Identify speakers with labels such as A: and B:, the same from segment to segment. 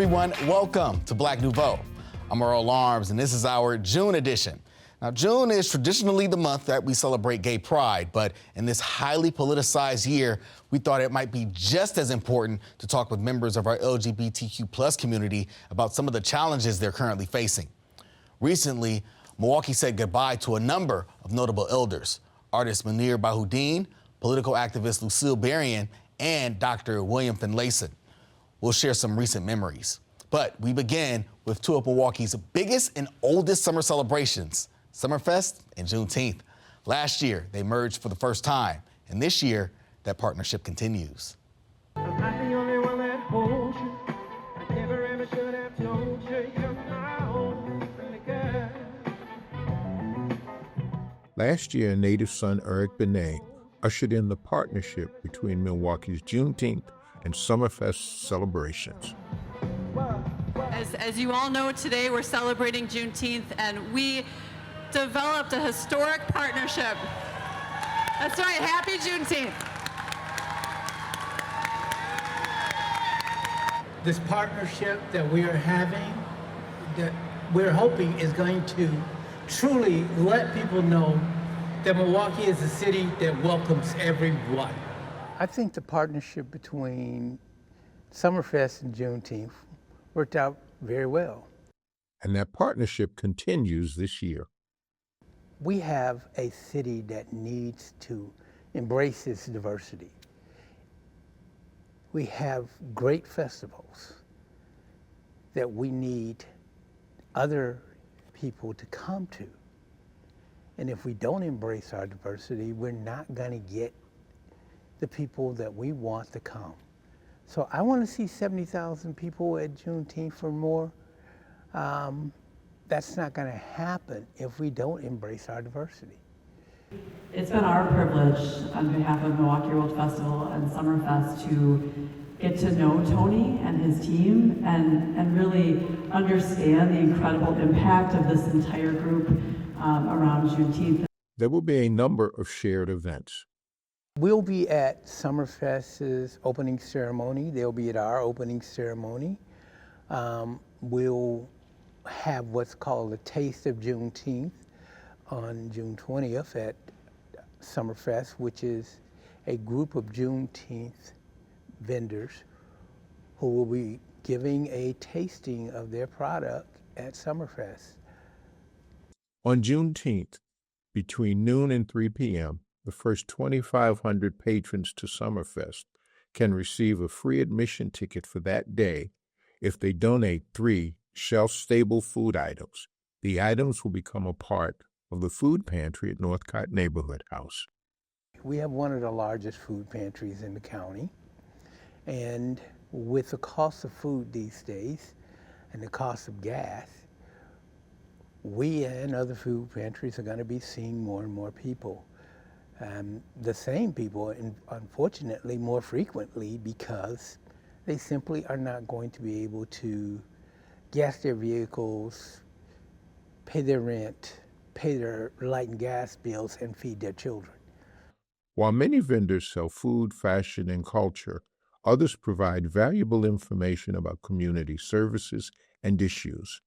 A: everyone. Welcome to Black Nouveau. I'm Earl Arms, and this is our June edition. Now, June is traditionally the month that we celebrate gay pride, but in this highly politicized year, we thought it might be just as important to talk with members of our LGBTQ plus community about some of the challenges they're currently facing. Recently, Milwaukee said goodbye to a number of notable elders: artist Muneer Bahauddeen, political activist Lucille Berrien, and Dr. William Finlayson. We'll share some recent memories. But we begin with two of Milwaukee's biggest and oldest summer celebrations, Summerfest and Juneteenth. Last year, they merged for the first time, and this year, that partnership continues.
B: I'm not the only one that holds you. I never ever should have told you you're my only girl.
C: Last year, native son Eric Benet ushered in the partnership between Milwaukee's Juneteenth and Summerfest celebrations.
D: As you all know, today we're celebrating Juneteenth, and we developed a historic partnership. That's right, happy Juneteenth.
E: This partnership that we are having, that we're hoping is going to truly let people know that Milwaukee is a city that welcomes everyone.
F: I think the partnership between Summerfest and Juneteenth worked out very well.
C: And that partnership continues this year.
F: We have a city that needs to embrace its diversity. We have great festivals that we need other people to come to. And if we don't embrace our diversity, we're not going to get the people that we want to come. So I want to see 70,000 people at Juneteenth or more. That's not going to happen if we don't embrace our diversity.
G: It's been our privilege on behalf of Milwaukee World Festival and Summerfest to get to know Tony and his team and really understand the incredible impact of this entire group around Juneteenth.
C: There will be a number of shared events.
F: We'll be at Summerfest's opening ceremony. They'll be at our opening ceremony. We'll have what's called a Taste of Juneteenth on June 20th at Summerfest, which is a group of Juneteenth vendors who will be giving a tasting of their product at Summerfest.
C: On Juneteenth, between noon and 3 p.m., the first 2,500 patrons to Summerfest can receive a free admission ticket for that day if they donate 3 shelf-stable food items. The items will become a part of the food pantry at Northcott Neighborhood House.
F: We have one of the largest food pantries in the county, and with the cost of food these days and the cost of gas, we and other food pantries are going to be seeing more and more people. The same people, and unfortunately more frequently, because they simply are not going to be able to gas their vehicles, pay their rent, pay their light and gas bills, and feed their children.
C: While many vendors sell food, fashion, and culture, others provide valuable information about community services and issues.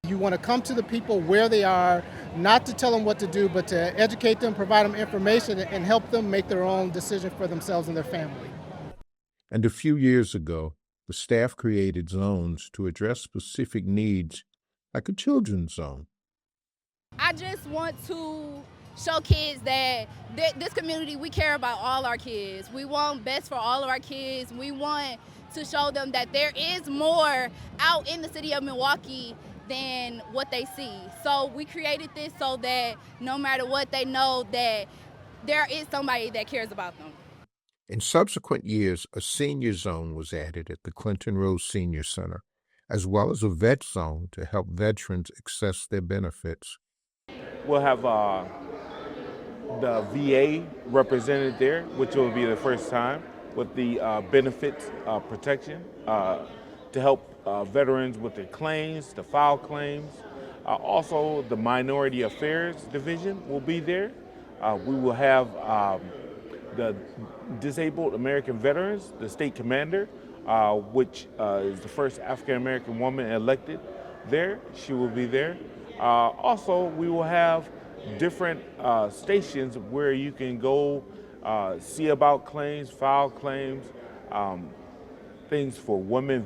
H: You want to come to the people where they are, not to tell them what to do, but to educate them, provide them information, and help them make their own decision for themselves and their family.
C: And a few years ago, the staff created zones to address specific needs, like a children's zone.
I: I just want to show kids that this community, we care about all our kids. We want best for all of our kids. We want to show them that there is more out in the city of Milwaukee than what they see. So we created this so that no matter what, they know that there is somebody that cares about them.
C: In subsequent years, a senior zone was added at the Clinton Rose Senior Center, as well as a vet zone to help veterans access their benefits.
J: We'll have the VA represented there, which will be the first time, with the benefits protection to help veterans with their claims, to file claims. Also, the Minority Affairs Division will be there. We will have the Disabled American Veterans, the state commander, which is the first African-American woman elected there. She will be there. Also, we will have different stations where you can go see about claims, file claims, things for women,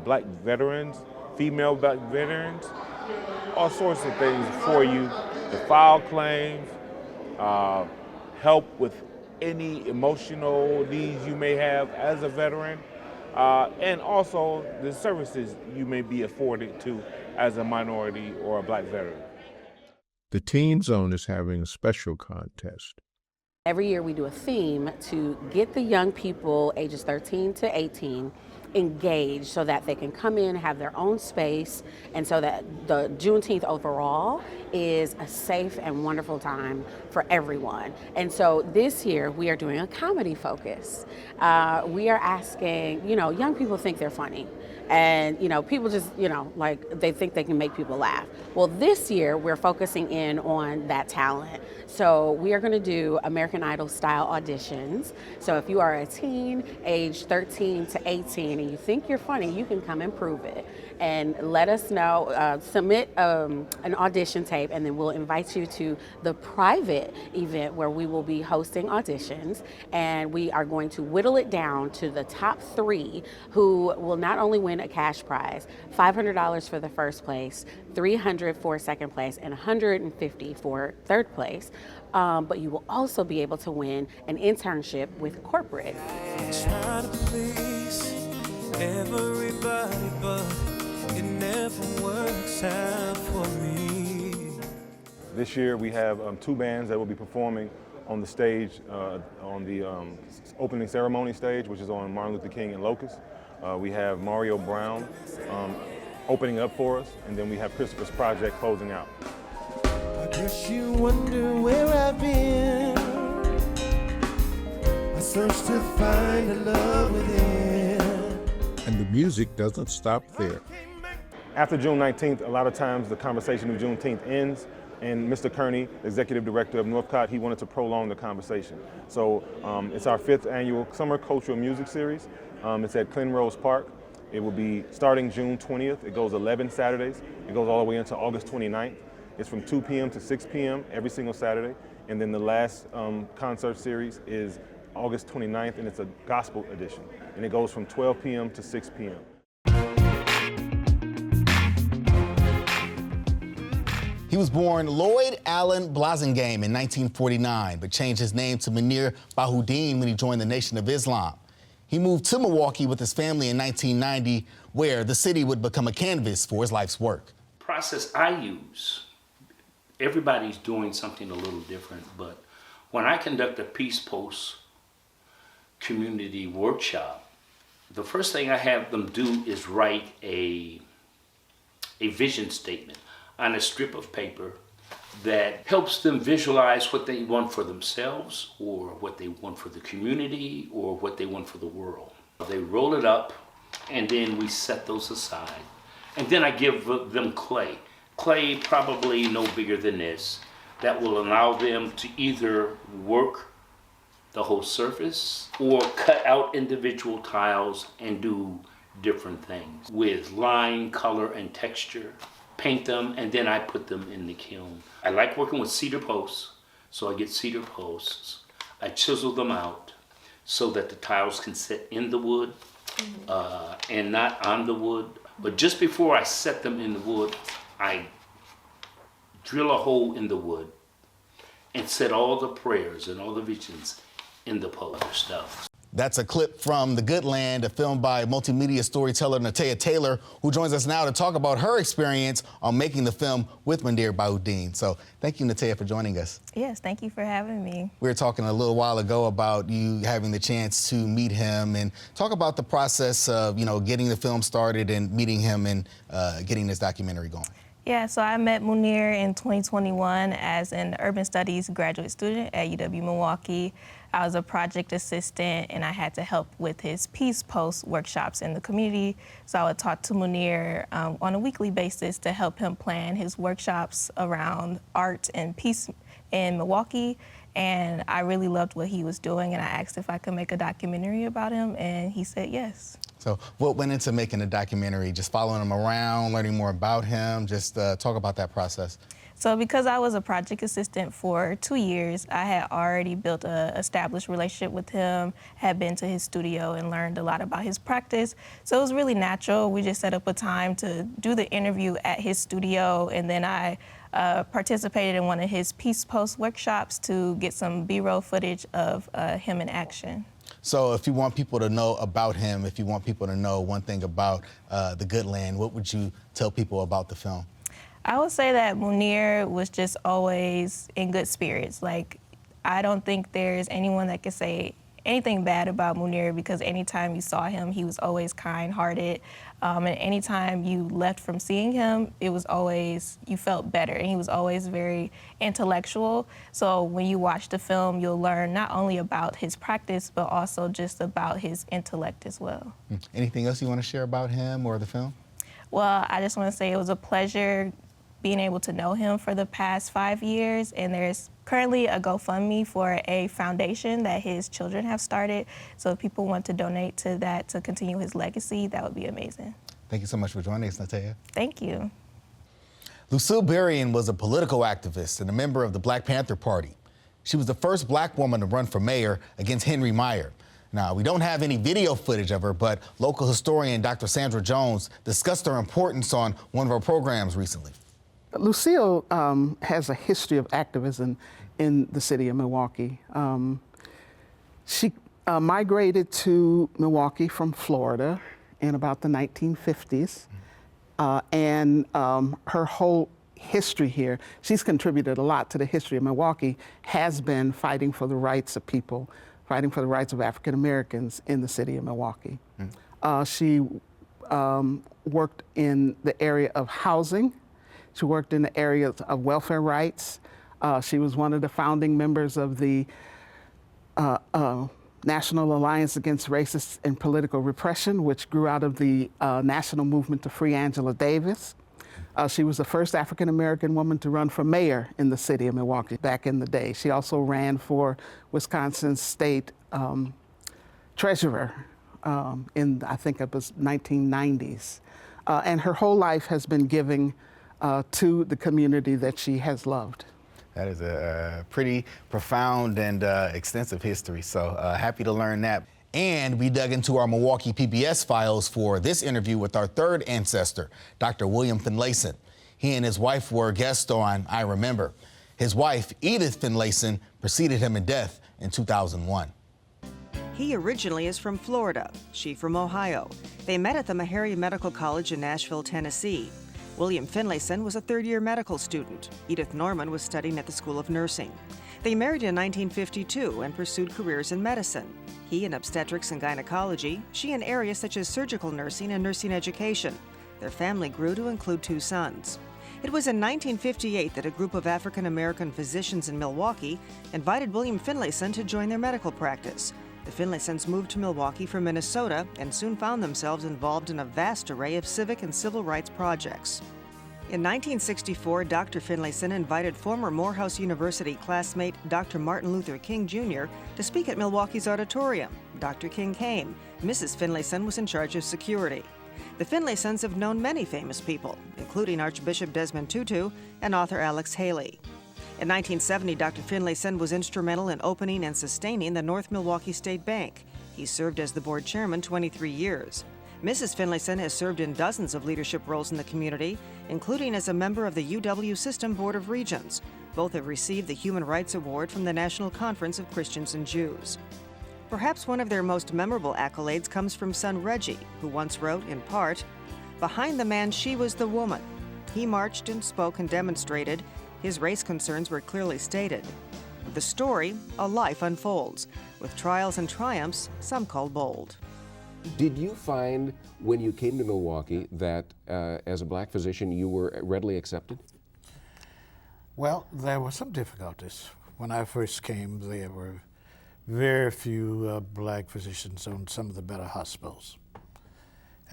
J: black veterans, female black veterans, all sorts of things for you to file claims, help with any emotional needs you may have as a veteran, and also the services you may be afforded to as a minority or a black veteran.
C: The Teen Zone is having a special contest.
K: Every year we do a theme to get the young people ages 13 to 18 engaged so that they can come in, have their own space, and so that the Juneteenth overall is a safe and wonderful time for everyone. And so this year we are doing a comedy focus. We are asking, young people think they're funny. And, people just, like they think they can make people laugh. Well, this year we're focusing in on that talent. So we are going to do American Idol style auditions. So if you are a teen, age 13 to 18, and you think you're funny, you can come and prove it. And let us know, submit an audition tape, and then we'll invite you to the private event where we will be hosting auditions. And we are going to whittle it down to the top 3 who will not only win a cash prize, $500 for the first place, $300 for second place, and $150 for third place. But you will also be able to win an internship with corporate.
B: Try to please everybody, but it never works out for me.
L: This year we have 2 bands that will be performing on the stage, on the opening ceremony stage, which is on Martin Luther King and Locust. We have Mario Brown opening up for us, and then we have Christopher's Project closing out.
B: I guess you wonder where I've been. I searched to find a love within.
C: And the music doesn't stop there.
L: After June 19th, a lot of times the conversation of Juneteenth ends, and Mr. Kearney, executive director of Northcott, he wanted to prolong the conversation. So it's our 5th annual Summer Cultural Music Series. It's at Clinrose Park. It will be starting June 20th. It goes 11 Saturdays. It goes all the way into August 29th. It's from 2 p.m. to 6 p.m. every single Saturday. And then the last concert series is August 29th, and it's a gospel edition. And it goes from 12 p.m. to 6 p.m.
A: He was born Lloyd Allen Blasingame in 1949, but changed his name to Muneer Bahauddeen when he joined the Nation of Islam. He moved to Milwaukee with his family in 1990, where the city would become a canvas for his life's work.
M: Process I use, everybody's doing something a little different, but when I conduct a Peace Post community workshop, the first thing I have them do is write a vision statement on a strip of paper that helps them visualize what they want for themselves, or what they want for the community, or what they want for the world. They roll it up, and then we set those aside. And then I give them clay. Clay probably no bigger than this, that will allow them to either work the whole surface or cut out individual tiles and do different things with line, color, and texture. Paint them, and then I put them in the kiln. I like working with cedar posts, so I get cedar posts. I chisel them out so that the tiles can sit in the wood and not on the wood. But just before I set them in the wood, I drill a hole in the wood and set all the prayers and all the visions in the post stuff.
A: That's a clip from The Good Land, a film by multimedia storyteller Natea Taylor, who joins us now to talk about her experience on making the film with Muneer Bahauddeen. So thank you, Natea, for joining us.
N: Yes, thank you for having me.
A: We were talking a little while ago about you having the chance to meet him and talk about the process of, getting the film started and meeting him and getting this documentary going.
N: Yeah, so I met Muneer in 2021 as an urban studies graduate student at UW-Milwaukee. I was a project assistant, and I had to help with his Peace Post workshops in the community. So I would talk to Muneer on a weekly basis to help him plan his workshops around art and peace in Milwaukee. And I really loved what he was doing, and I asked if I could make a documentary about him, and he said yes.
A: So what went into making the documentary? Just following him around, learning more about him? Just talk about that process.
N: So because I was a project assistant for 2 years, I had already built an established relationship with him, had been to his studio and learned a lot about his practice. So it was really natural. We just set up a time to do the interview at his studio, and then I participated in one of his Peace Post workshops to get some B-roll footage of him in action.
A: So if you want people to know about him, if you want people to know one thing about the Good Land, what would you tell people about the film?
N: I would say that Muneer was just always in good spirits. Like, I don't think there's anyone that could say anything bad about Muneer, because anytime you saw him, he was always kind-hearted. And anytime you left from seeing him, it was always, you felt better. And he was always very intellectual. So when you watch the film, you'll learn not only about his practice, but also just about his intellect as well.
A: Anything else you want to share about him or the film?
N: Well, I just want to say it was a pleasure being able to know him for the past 5 years, and there's currently a GoFundMe for a foundation that his children have started. So if people want to donate to that to continue his legacy, that would be amazing.
A: Thank you so much for joining us, Natea.
N: Thank you.
A: Lucille Berrien was a political activist and a member of the Black Panther Party. She was the first Black woman to run for mayor against Henry Meyer. Now, we don't have any video footage of her, but local historian Dr. Sandra Jones discussed her importance on one of our programs recently.
O: Lucille has a history of activism in the city of Milwaukee. She migrated to Milwaukee from Florida in about the 1950s, and her whole history here, she's contributed a lot to the history of Milwaukee, has been fighting for the rights of people, fighting for the rights of African Americans in the city of Milwaukee. She worked in the area of housing. She worked in the area of welfare rights. She was one of the founding members of the National Alliance Against Racist and Political Repression, which grew out of the national movement to free Angela Davis. She was the first African-American woman to run for mayor in the city of Milwaukee back in the day. She also ran for Wisconsin State Treasurer in, I think it was 1990s. And her whole life has been giving to the community that she has loved.
A: That is a pretty profound and extensive history, so happy to learn that. And we dug into our Milwaukee PBS files for this interview with our third ancestor, Dr. William Finlayson. He and his wife were guests on I Remember. His wife, Edith Finlayson, preceded him in death in 2001.
P: He originally is from Florida, she from Ohio. They met at the Meharry Medical College in Nashville, Tennessee. William Finlayson was a third-year medical student. Edith Norman was studying at the School of Nursing. They married in 1952 and pursued careers in medicine. He in obstetrics and gynecology, she in areas such as surgical nursing and nursing education. Their family grew to include 2 sons. It was in 1958 that a group of African-American physicians in Milwaukee invited William Finlayson to join their medical practice. The Finlaysons moved to Milwaukee from Minnesota and soon found themselves involved in a vast array of civic and civil rights projects. In 1964, Dr. Finlayson invited former Morehouse University classmate Dr. Martin Luther King Jr. to speak at Milwaukee's auditorium. Dr. King came. Mrs. Finlayson was in charge of security. The Finlaysons have known many famous people, including Archbishop Desmond Tutu and author Alex Haley. In 1970, Dr. Finlayson was instrumental in opening and sustaining the North Milwaukee State Bank. He served as the board chairman 23 years. Mrs. Finlayson has served in dozens of leadership roles in the community, including as a member of the UW System Board of Regents. Both have received the Human Rights Award from the National Conference of Christians and Jews. Perhaps one of their most memorable accolades comes from son Reggie, who once wrote, in part, "Behind the man, she was the woman. He marched and spoke and demonstrated. His race concerns were clearly stated. The story, a life unfolds, with trials and triumphs, some call bold."
Q: Did you find when you came to Milwaukee that as a black physician you were readily accepted?
R: Well, there were some difficulties. When I first came, there were very few black physicians on some of the better hospitals.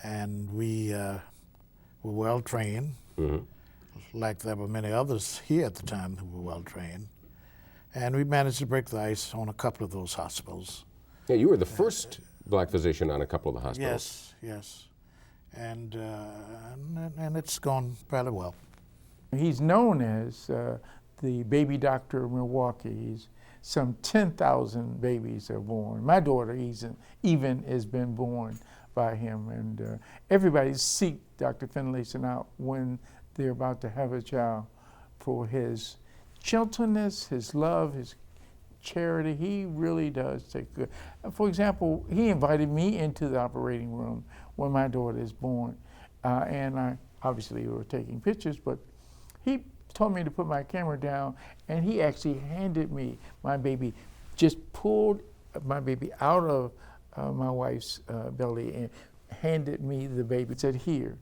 R: And we were well trained, like there were many others here at the time who were well trained. And we managed to break the ice on a couple of those hospitals.
Q: Yeah, you were the first black physician on a couple of the hospitals.
R: Yes, yes. And it's gone fairly well.
S: He's known as the baby doctor of Milwaukee. Some 10,000 babies are born. My daughter even has been born by him, and everybody seek Dr. Finlayson out when they're about to have a child for his gentleness, his love, his charity. He really does take good. For example, he invited me into the operating room when my daughter is born, and I obviously were taking pictures, but he told me to put my camera down, and he actually handed me my baby, just pulled my baby out of my wife's belly and handed me the baby, said, "Here,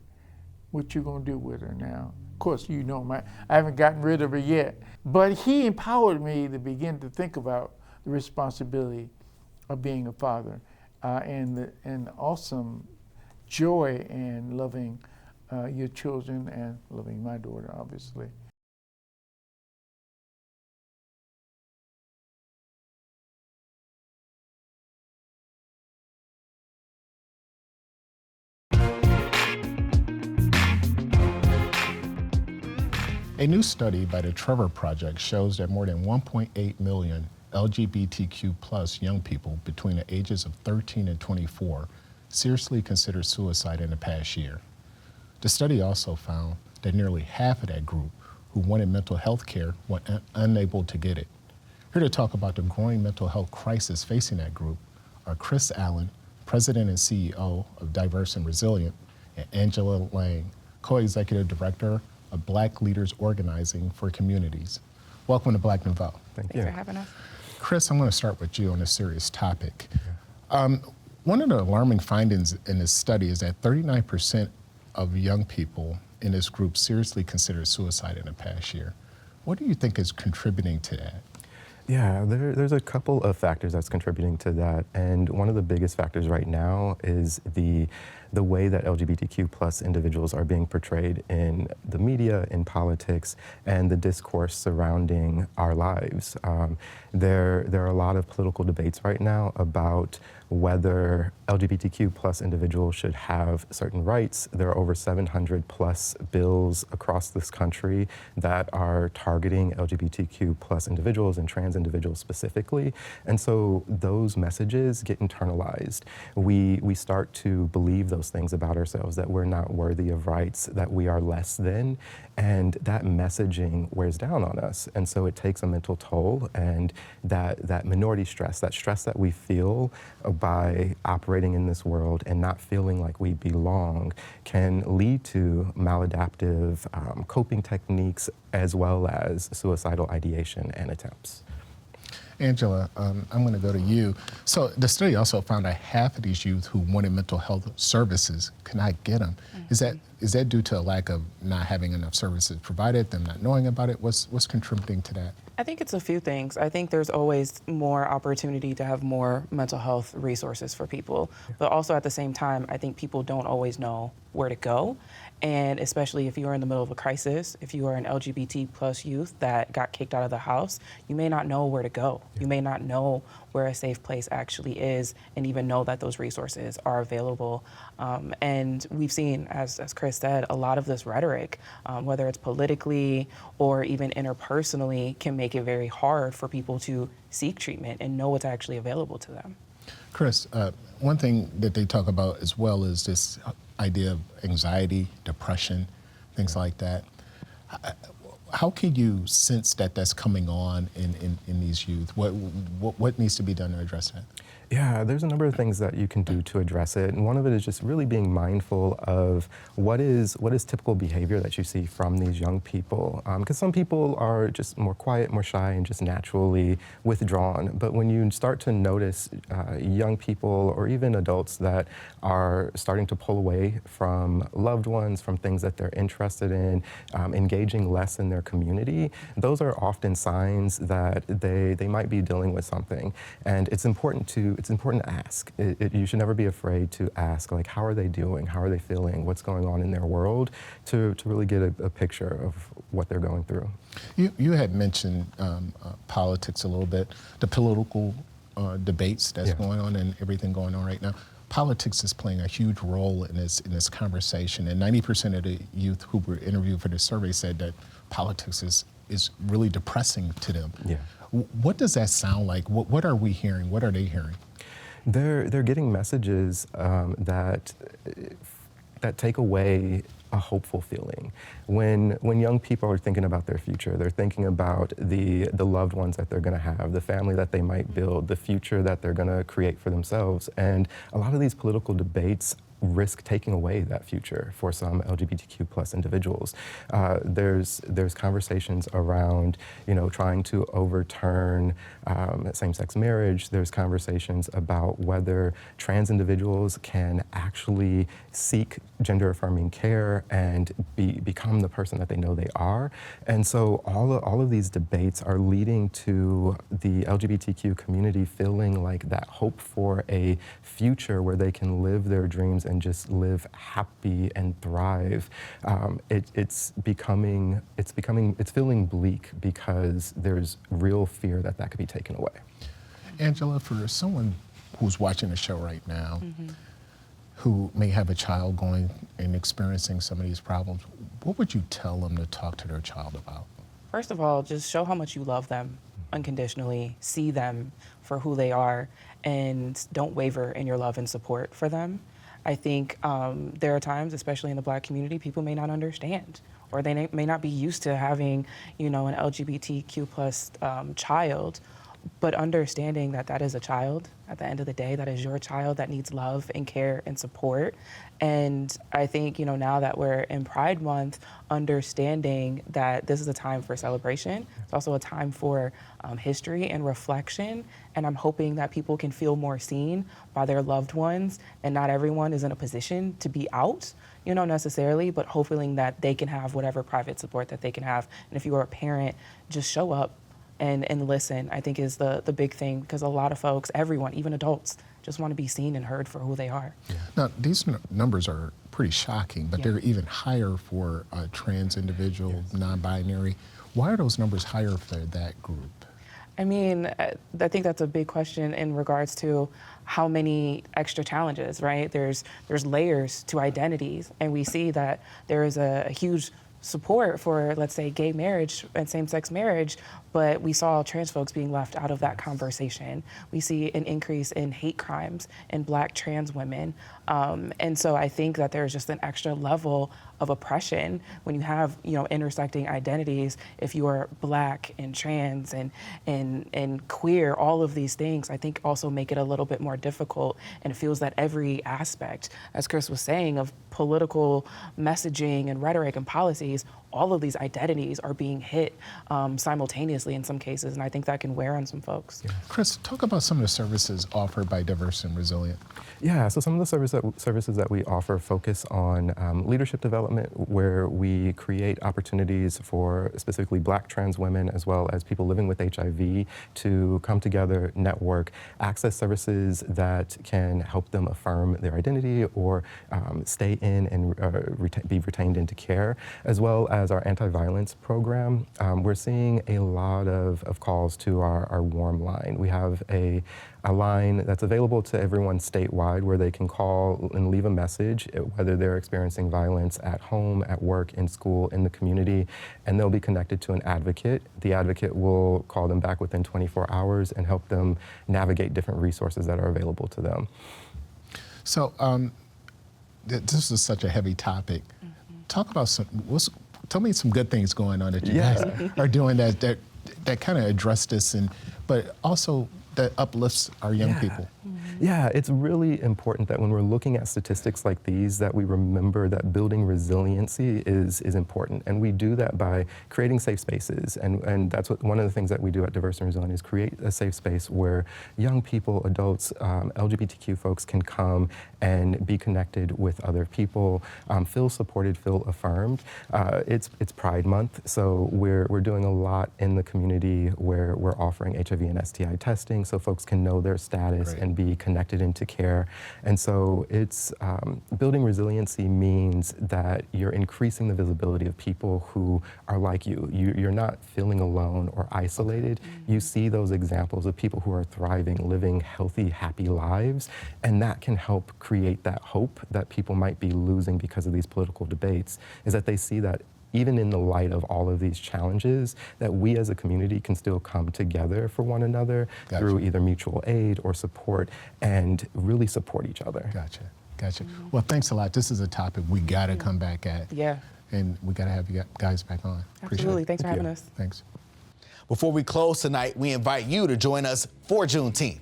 S: what you gonna do with her now?" Of course, you know, I haven't gotten rid of her yet. But he empowered me to begin to think about the responsibility of being a father and the awesome joy in loving your children and loving my daughter, obviously.
T: A new study by the Trevor Project shows that more than 1.8 million LGBTQ plus young people between the ages of 13 and 24 seriously considered suicide in the past year. The study also found that nearly half of that group who wanted mental health care were unable to get it. Here to talk about the growing mental health crisis facing that group are Chris Allen, President and CEO of Diverse and Resilient, and Angela Lang, Co-Executive Director of Black Leaders Organizing for Communities. Welcome to Black Nouveau.
U: Thanks for having us.
T: Chris, I'm going to start with you on a serious topic. One of the alarming findings in this study is that 39% of young people in this group seriously considered suicide in the past year. What do you think is contributing to that?
U: Yeah, there's a couple of factors that's contributing to that, and one of the biggest factors right now is the way that LGBTQ plus individuals are being portrayed in the media, in politics, and the discourse surrounding our lives. There are a lot of political debates right now about whether LGBTQ plus individuals should have certain rights. There are over 700 plus bills across this country that are targeting LGBTQ plus individuals and trans individuals specifically. And so those messages get internalized. We start to believe those things about ourselves, that we're not worthy of rights, that we are less than, and that messaging wears down on us. And so it takes a mental toll, and that minority stress, that stress that we feel by operating in this world and not feeling like we belong, can lead to maladaptive coping techniques as well as suicidal ideation and attempts.
T: Angela, I'm going to go to you. So the study also found that half of these youth who wanted mental health services could not get them. Mm-hmm. Is that due to a lack of not having enough services provided, them not knowing about it? What's contributing to that?
U: I think it's a few things. I think there's always more opportunity to have more mental health resources for people. But also at the same time, I think people don't always know where to go. And especially if you're in the middle of a crisis, if you are an LGBT plus youth that got kicked out of the house, you may not know where to go. You may not know where a safe place actually is and even know that those resources are available. And we've seen, as Chris said, a lot of this rhetoric, whether it's politically or even interpersonally, can make it very hard for people to seek treatment and know what's actually available to them.
T: Chris, one thing that they talk about as well is this idea of anxiety, depression, things like that. How can you sense that that's coming on in these youth? What needs to be done to address that?
U: Yeah, there's a number of things that you can do to address it, and one of it is just really being mindful of what is typical behavior that you see from these young people. Because some people are just more quiet, more shy, and just naturally withdrawn. But when you start to notice young people or even adults that are starting to pull away from loved ones, from things that they're interested in, engaging less in their their community, those are often signs that they might be dealing with something. And it's important to ask. You should never be afraid to ask, like, how are they doing? How are they feeling? What's going on in their world? To really get a picture of what they're going through.
T: You had mentioned politics a little bit, the political debates that's going on and everything going on right now. Politics is playing a huge role in this conversation, and 90% of the youth who were interviewed for this survey said that politics is really depressing to them.
U: Yeah.
T: What does that sound like? What are we hearing? What are they hearing?
U: They're getting messages that take away a hopeful feeling. When young people are thinking about their future, they're thinking about the loved ones that they're going to have, the family that they might build, the future that they're going to create for themselves. And a lot of these political debates risk taking away that future for some LGBTQ plus individuals. There's conversations around, trying to overturn same-sex marriage. There's conversations about whether trans individuals can actually seek gender-affirming care and become the person that they know they are. And so all of these debates are leading to the LGBTQ community feeling like that hope for a future where they can live their dreams and just live happy and thrive. It's feeling bleak because there's real fear that could be taken away.
T: Angela, for someone who's watching the show right now, who may have a child going and experiencing some of these problems, what would you tell them to talk to their child about?
D: First of all, just show how much you love them unconditionally, see them for who they are, and don't waver in your love and support for them. I think there are times, especially in the Black community, people may not understand, or they may not be used to having, an LGBTQ plus child, but understanding that that is a child. At the end of the day, that is your child that needs love and care and support. And I think, now that we're in Pride Month, understanding that this is a time for celebration. It's also a time for history and reflection. And I'm hoping that people can feel more seen by their loved ones. And not everyone is in a position to be out, necessarily, but hoping that they can have whatever private support that they can have. And if you are a parent, just show up and listen, I think is the big thing, because a lot of folks, everyone, even adults, just want to be seen and heard for who they are.
T: Yeah. Now, these numbers are pretty shocking, but they're even higher for trans individual, non-binary. Why are those numbers higher for that group?
D: I mean, I think that's a big question in regards to how many extra challenges, right? There's layers to identities, and we see that there is a huge support for, let's say, gay marriage and same-sex marriage, but we saw trans folks being left out of that conversation. We see an increase in hate crimes in Black trans women. And so I think that there's just an extra level of oppression when you have, intersecting identities. If you are Black and trans and queer, all of these things, I think also make it a little bit more difficult. And it feels that every aspect, as Chris was saying, of political messaging and rhetoric and policies, all of these identities are being hit simultaneously in some cases, and I think that can wear on some folks.
T: Yeah. Chris, talk about some of the services offered by Diverse and Resilient.
U: Yeah, so some of the services that we offer focus on leadership development, where we create opportunities for specifically Black trans women as well as people living with HIV to come together, network, access services that can help them affirm their identity or stay in and be retained into care, as well as our anti-violence program. We're seeing a lot of calls to our warm line. We have a line that's available to everyone statewide where they can call and leave a message, whether they're experiencing violence at home, at work, in school, in the community, and they'll be connected to an advocate. The advocate will call them back within 24 hours and help them navigate different resources that are available to them. So
T: this is such a heavy topic. Talk about tell me some good things going on that you guys are doing that kind of address this, but also that uplifts our young people.
U: Yeah, it's really important that when we're looking at statistics like these, that we remember that building resiliency is important. And we do that by creating safe spaces. And that's what one of the things that we do at Diverse and Resilient is create a safe space where young people, adults, LGBTQ folks can come and be connected with other people, feel supported, feel affirmed. It's Pride Month, so we're doing a lot in the community where we're offering HIV and STI testing so folks can know their status and be connected into care. And so it's building resiliency means that you're increasing the visibility of people who are like you. You're not feeling alone or isolated. You see those examples of people who are thriving, living healthy, happy lives, and that can help create that hope that people might be losing because of these political debates, is that they see that even in the light of all of these challenges, that we as a community can still come together for one another through either mutual aid or support and really support each other.
T: Gotcha. Well, thanks a lot. This is a topic we got to come back at.
D: Yeah.
T: And we got to have you guys back on.
D: Absolutely. Thanks for having us.
T: Thanks.
A: Before we close tonight, we invite you to join us for Juneteenth.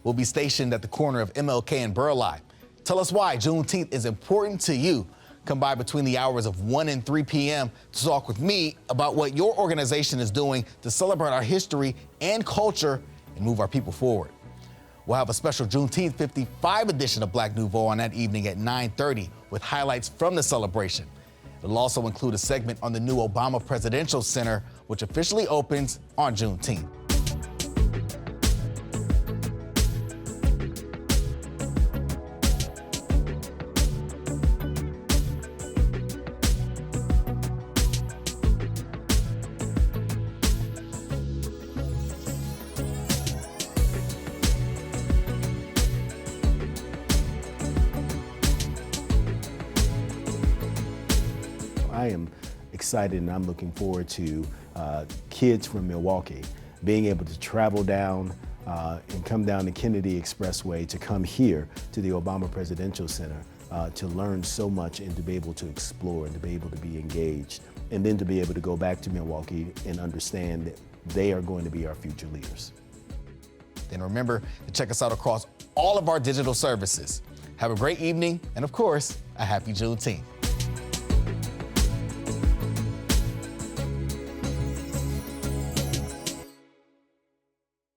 A: We'll be stationed at the corner of MLK and Burleigh. Tell us why Juneteenth is important to you. Come by between the hours of 1 and 3 p.m. to talk with me about what your organization is doing to celebrate our history and culture and move our people forward. We'll have a special Juneteenth 55 edition of Black Nouveau on that evening at 9:30 with highlights from the celebration. It'll also include a segment on the new Obama Presidential Center, which officially opens on Juneteenth.
E: I am excited and I'm looking forward to kids from Milwaukee being able to travel down and come down the Kennedy Expressway to come here to the Obama Presidential Center to learn so much and to be able to explore and to be able to be engaged, and then to be able to go back to Milwaukee and understand that they are going to be our future leaders.
A: Then remember to check us out across all of our digital services. Have a great evening and, of course, a happy Juneteenth.